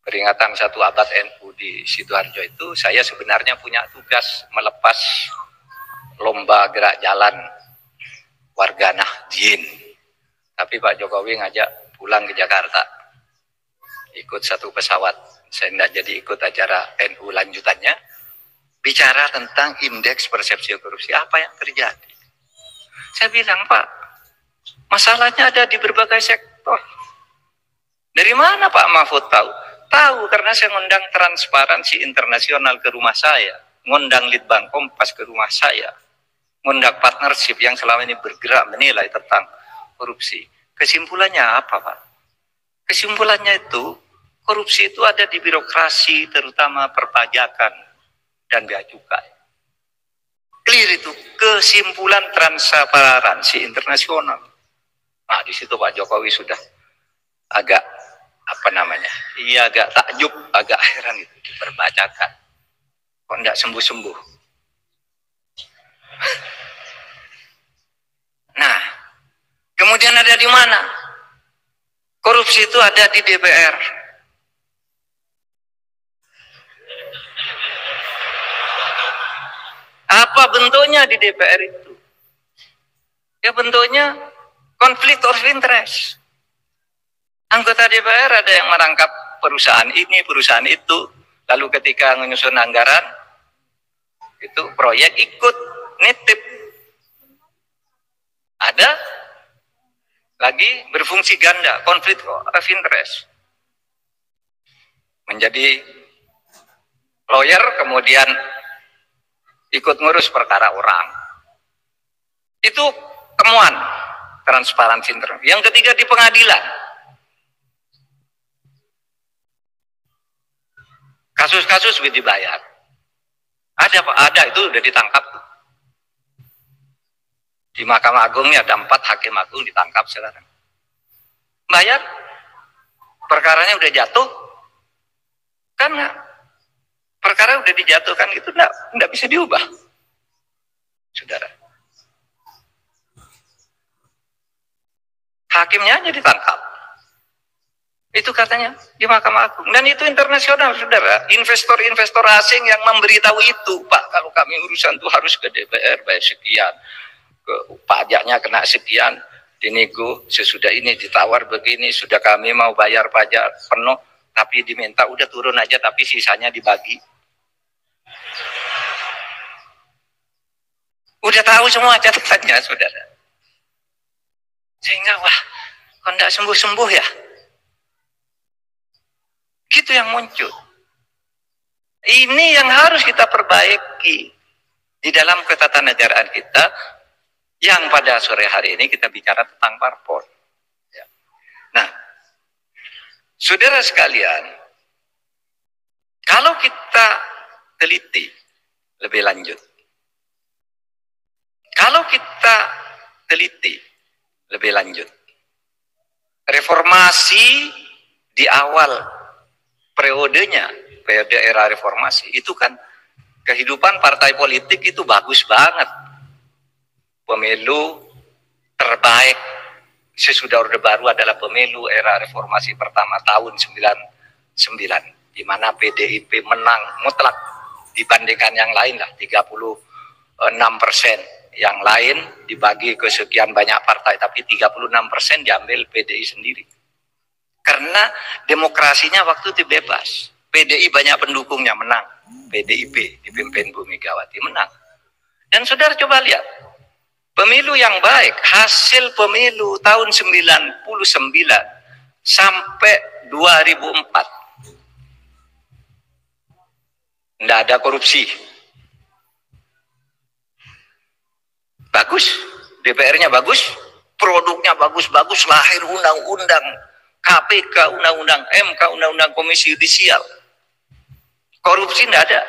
peringatan 1 abad NU di Sidoarjo itu, saya sebenarnya punya tugas melepas lomba gerak jalan warga Nahdien. Tapi Pak Jokowi ngajak pulang ke Jakarta, ikut satu pesawat. Saya tidak jadi ikut acara NU lanjutannya, bicara tentang indeks persepsi korupsi. Apa yang terjadi? Saya bilang, Pak, masalahnya ada di berbagai sektor. Dari mana Pak Mahfud tahu? Tahu karena saya ngundang Transparansi Internasional ke rumah saya, ngundang Litbang Kompas ke rumah saya, ngundang partnership yang selama ini bergerak menilai tentang korupsi. Kesimpulannya apa, Pak? Kesimpulannya itu, korupsi itu ada di birokrasi, terutama perpajakan dan bea cukai. Clear itu, kesimpulan Transparansi Internasional. Nah, di situ Pak Jokowi sudah agak iya agak takjub, agak heran itu diperbacakan. Kok enggak sembuh-sembuh? Nah, kemudian ada di mana? Korupsi itu ada di DPR. Apa bentuknya di DPR itu? Ya bentuknya konflik of interest. Anggota DPR ada yang merangkap perusahaan ini, perusahaan itu, lalu ketika menyusun anggaran, itu proyek ikut nitip. Ada lagi berfungsi ganda, konflik of interest. Menjadi lawyer, kemudian ikut ngurus perkara orang. Itu temuan Transparansi Internasional. Yang ketiga di pengadilan. Kasus-kasus dibayar. Ada Pak, ada itu udah ditangkap. Di Mahkamah Agung ini ada 4 hakim agung ditangkap sekarang. Bayar, perkaranya udah jatuh, kan perkara udah dijatuhkan itu enggak bisa diubah, saudara. Hakimnya aja ditangkap. Itu katanya di Mahkamah Agung. Dan itu internasional, saudara. Investor-investor asing yang memberitahu itu, Pak, kalau kami urusan itu harus ke DPR, bayar sekian. Ke pajaknya kena sekian, dinego, sesudah ini ditawar begini, sudah kami mau bayar pajak penuh, tapi diminta udah turun aja, tapi sisanya dibagi. Udah tahu semua catatannya, saudara. Sehingga, wah, kok enggak sembuh-sembuh ya? Gitu yang muncul. Ini yang harus kita perbaiki di dalam ketatanegaraan kita, yang pada sore hari ini kita bicara tentang parpol. Ya. Nah, saudara sekalian, kalau kita teliti lebih lanjut, reformasi di awal periode era reformasi itu kan kehidupan partai politik itu bagus banget. Pemilu terbaik sesudah Orde Baru adalah pemilu era reformasi pertama tahun 99, di mana PDIP menang mutlak dibandingkan yang lain lah, 36%. Yang lain dibagi ke sekian banyak partai, tapi 36% diambil PDI sendiri. Karena demokrasinya waktu itu bebas. PDI banyak pendukungnya, menang. PDIP dipimpin Bu Megawati menang. Dan saudara coba lihat, pemilu yang baik, hasil pemilu tahun 99 sampai 2004. Tidak ada korupsi. Bagus, DPR-nya bagus, produknya bagus-bagus, lahir undang-undang KPK, undang-undang MK, undang-undang Komisi Yudisial. Korupsi tidak ada.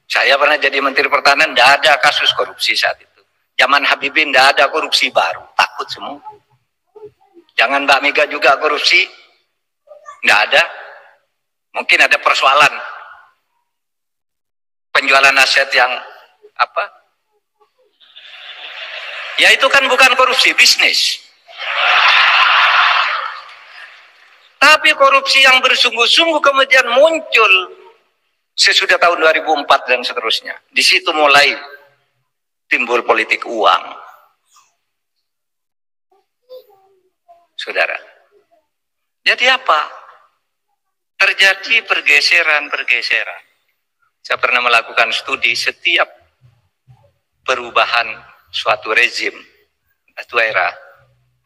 Saya pernah jadi Menteri Pertahanan, tidak ada kasus korupsi saat itu. Zaman Habibie tidak ada korupsi baru, takut semua. Jangan Mbak Mega juga korupsi, tidak ada. Mungkin ada persoalan penjualan aset yang apa? Ya itu kan bukan korupsi, bisnis. Tapi korupsi yang bersungguh-sungguh kemudian muncul sesudah tahun 2004 dan seterusnya. Di situ mulai timbul politik uang. Saudara. Jadi apa? Terjadi pergeseran-pergeseran. Saya pernah melakukan studi setiap perubahan suatu rezim, suatu era,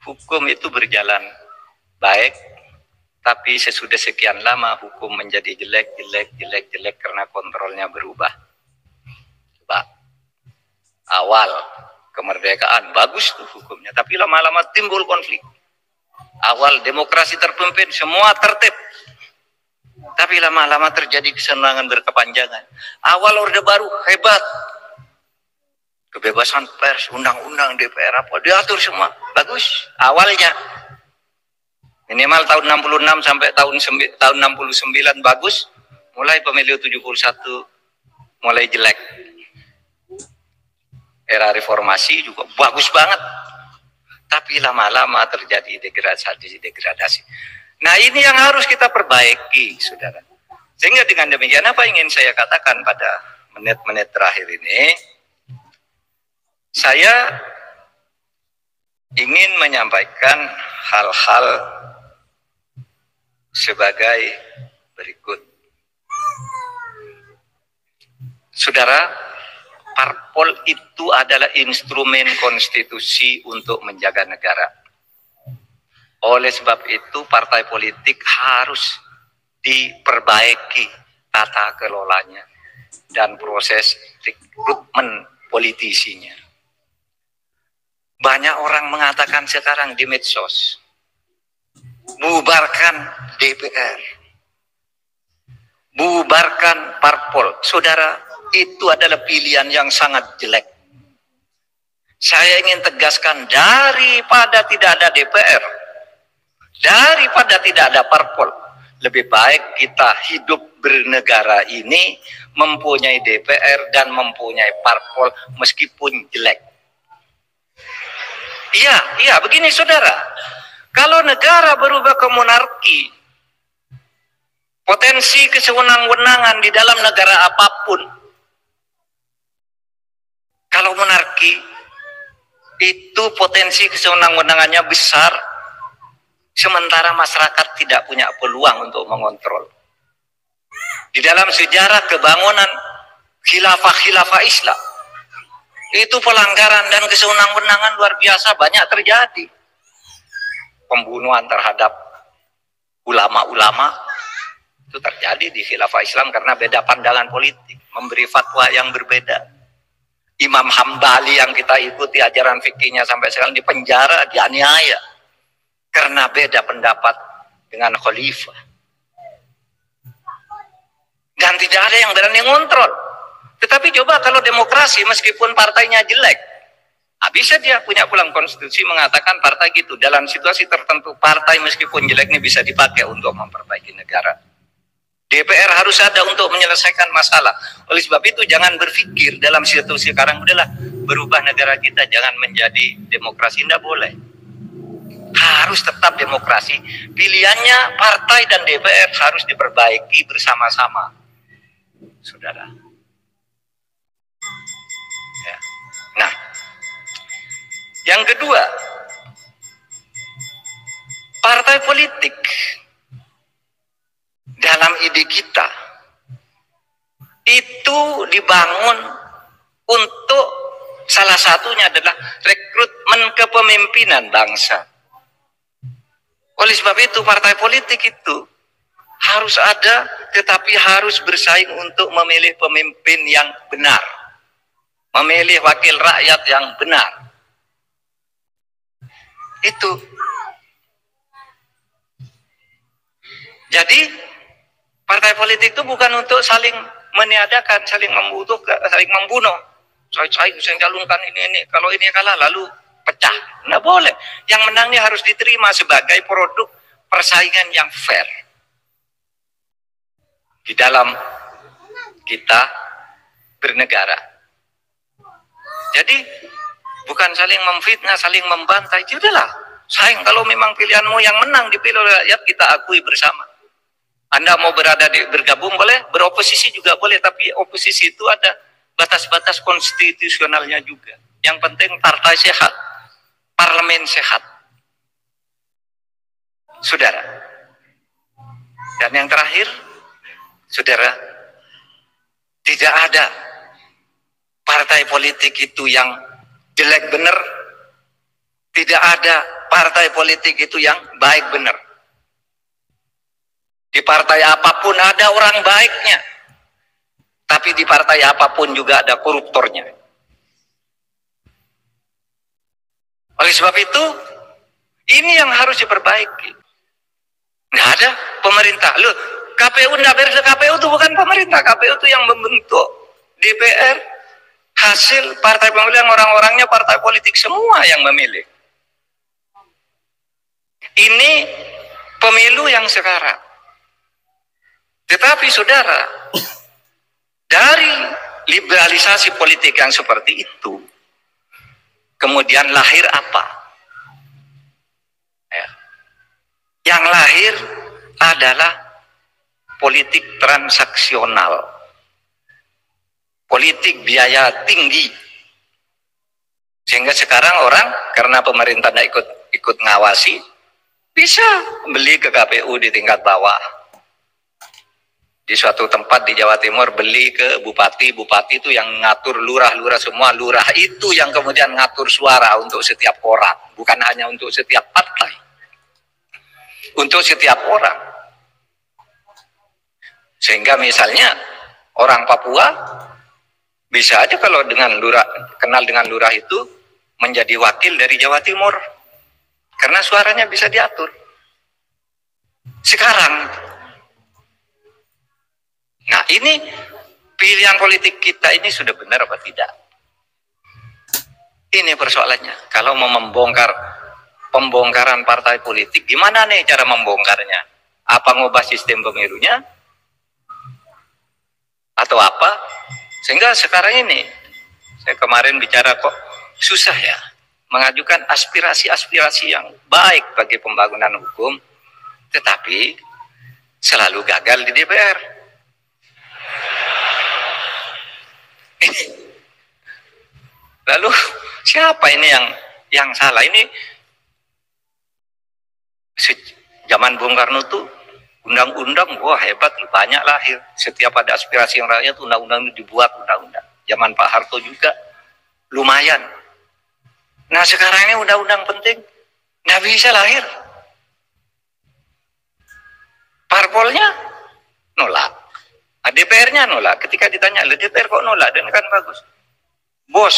hukum itu berjalan baik, tapi sesudah sekian lama hukum menjadi jelek karena kontrolnya berubah. Coba, awal kemerdekaan bagus tuh hukumnya, tapi lama-lama timbul konflik. Awal demokrasi terpimpin, semua tertib. Tapi lama-lama terjadi kesenangan berkepanjangan. Awal Orde Baru hebat. Kebebasan pers, undang-undang DPR apa, diatur semua. Bagus. Awalnya. Minimal tahun 66 sampai tahun 69 bagus. Mulai pemilu 71 mulai jelek. Era reformasi juga bagus banget. Tapi lama-lama terjadi degradasi. Nah ini yang harus kita perbaiki, saudara. Sehingga dengan demikian apa ingin saya katakan pada menit-menit terakhir ini, saya ingin menyampaikan hal-hal sebagai berikut. Saudara, parpol itu adalah instrumen konstitusi untuk menjaga negara. Oleh sebab itu partai politik harus diperbaiki tata kelolanya dan proses rekrutmen politisinya. Banyak orang mengatakan sekarang di medsos, bubarkan DPR, bubarkan parpol. Saudara, itu adalah pilihan yang sangat jelek. Saya ingin tegaskan, daripada tidak ada DPR, daripada tidak ada parpol, lebih baik kita hidup bernegara ini mempunyai DPR dan mempunyai parpol meskipun jelek. Iya, begini saudara. Kalau negara berubah ke monarki, potensi kesewenang-wenangan di dalam negara apapun, kalau monarki, itu potensi kesewenang-wenangannya besar, sementara masyarakat tidak punya peluang untuk mengontrol. Di dalam sejarah kebangunan khilafah Islam, itu pelanggaran dan kesewenang-wenangan luar biasa banyak terjadi. Pembunuhan terhadap ulama-ulama itu terjadi di khilafah Islam karena beda pandangan politik, memberi fatwa yang berbeda. Imam Hambali yang kita ikuti ajaran fikihnya sampai sekarang dipenjara, dianiaya karena beda pendapat dengan khalifah. Dan tidak ada yang berani ngontrol. Tetapi coba kalau demokrasi meskipun partainya jelek, bisa dia punya pulang konstitusi mengatakan partai gitu. Dalam situasi tertentu partai meskipun jelek ini bisa dipakai untuk memperbaiki negara. DPR harus ada untuk menyelesaikan masalah. Oleh sebab itu jangan berpikir dalam situasi sekarang udahlah berubah negara kita jangan menjadi demokrasi, tidak boleh. Harus tetap demokrasi. Pilihannya partai dan DPR harus diperbaiki bersama-sama, saudara. Ya. Nah, yang kedua, partai politik dalam ide kita itu dibangun untuk salah satunya adalah rekrutmen kepemimpinan bangsa. Oleh sebab itu partai politik itu harus ada, tetapi harus bersaing untuk memilih pemimpin yang benar, memilih wakil rakyat yang benar. Itu. Jadi partai politik itu bukan untuk saling meniadakan, saling membutuhkan, saling membunuh. Saya calonkan ini, kalau ini kalah lalu pecah. Nggak boleh. Yang menang ini harus diterima sebagai produk persaingan yang fair. Di dalam kita bernegara. Jadi bukan saling memfitnah, saling membantai. Udahlah, sayang kalau memang pilihanmu yang menang dipilih oleh rakyat, kita akui bersama. Anda mau bergabung boleh, beroposisi juga boleh, tapi oposisi itu ada batas-batas konstitusionalnya juga. Yang penting partai sehat, parlemen sehat. Saudara. Dan yang terakhir, saudara, tidak ada partai politik itu yang jelek benar. Tidak ada partai politik itu yang baik benar. Di partai apapun ada orang baiknya. Tapi di partai apapun juga ada koruptornya. Oleh sebab itu, ini yang harus diperbaiki. Nggak ada pemerintah. Loh, KPU nggak beres. KPU itu bukan pemerintah. KPU itu yang membentuk DPR. Hasil partai pemilihan orang-orangnya partai politik semua yang memilih. Ini pemilu yang sekarang. Tetapi saudara, dari liberalisasi politik yang seperti itu, kemudian lahir apa? Ya. Yang lahir adalah politik transaksional, politik biaya tinggi. Sehingga sekarang orang karena pemerintah tidak ikut ngawasi, bisa beli ke KPU di tingkat bawah. Di suatu tempat di Jawa Timur beli ke bupati itu yang ngatur lurah-lurah semua. Lurah itu yang kemudian ngatur suara untuk setiap orang, bukan hanya untuk setiap partai, untuk setiap orang. Sehingga misalnya orang Papua bisa aja kalau dengan lurah, kenal dengan lurah itu menjadi wakil dari Jawa Timur. Karena suaranya bisa diatur. Sekarang, nah ini pilihan politik kita ini sudah benar apa tidak? Ini persoalannya. Kalau mau pembongkaran partai politik, gimana nih cara membongkarnya? Apa ngubah sistem pemilunya? Atau apa? Sehingga sekarang ini, saya kemarin bicara kok susah ya mengajukan aspirasi-aspirasi yang baik bagi pembangunan hukum, tetapi selalu gagal di DPR. Lalu siapa ini yang salah? Ini zaman Bung Karno tuh undang-undang, wah hebat, banyak lahir. Setiap ada aspirasi yang rakyat, undang-undang itu dibuat undang-undang. Zaman Pak Harto juga lumayan. Nah sekarang ini undang-undang penting, nggak bisa lahir. Parpolnya nolak, DPR-nya nolak. Ketika ditanya, DPR kok nolak? Dan kan bagus, bos.